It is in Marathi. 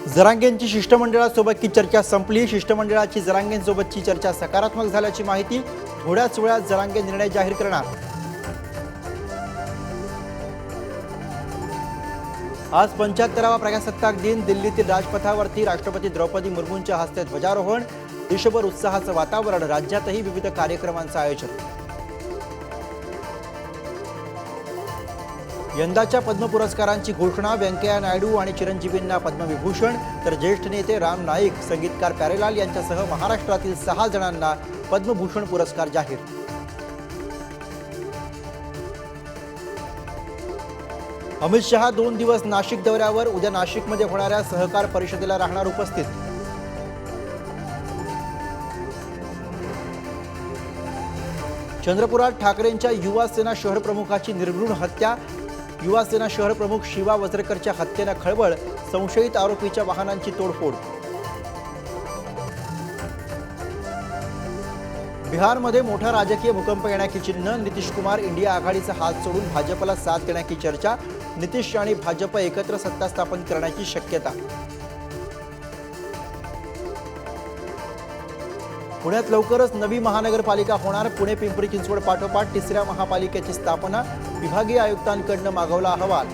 जरांगेंची शिष्टमंडळासोबतची चर्चा संपली। शिष्टमंडळाची जरांगेंसोबतची चर्चा सकारात्मक झाल्याची माहिती। थोड्याच वेळात जरांगे निर्णय जाहीर करणार। आज 75वा प्रजासत्ताक दिन। दिल्लीतील राजपथावरती राष्ट्रपती द्रौपदी मुर्मूंच्या हस्ते ध्वजारोहण। देशभर उत्साहाचं वातावरण। राज्यातही विविध कार्यक्रमांचं आयोजन। यंदाच्या पद्म पुरस्कारांची घोषणा। व्यंकय्या नायडू आणि चिरंजीवींना पद्मविभूषण, तर ज्येष्ठ नेते राम नाईक, संगीतकार प्यारेलाल यांच्यासह महाराष्ट्रातील 6 जणांना पद्मभूषण पुरस्कार जाहीर। अमित शहा 2 दिवस नाशिक दौऱ्यावर। उद्या नाशिकमध्ये होणाऱ्या सहकार परिषदेला राहणार उपस्थित। चंद्रपुरात ठाकरेंच्या युवा सेना शहर प्रमुखाची निर्घृण हत्या। युवा सेना शहर प्रमुख शिवा वज्रकरच्या हत्येनं खळबळ। संशयित आरोपीच्या वाहनांची तोडफोड। बिहारमध्ये मोठा राजकीय भूकंप येण्याची चिन्ह। नितीश कुमार इंडिया आघाडीचा हात सोडून भाजपला साथ देण्याची चर्चा। नितीश आणि भाजप एकत्र सत्ता स्थापन करण्याची शक्यता। पुण्यात लवकरच नवी महानगरपालिका होणार। पुणे पिंपरी चिंचवड पाठोपाठ 3ऱ्या महापालिकेची स्थापना। विभागीय आयुक्तांकडून मागवला अहवाल।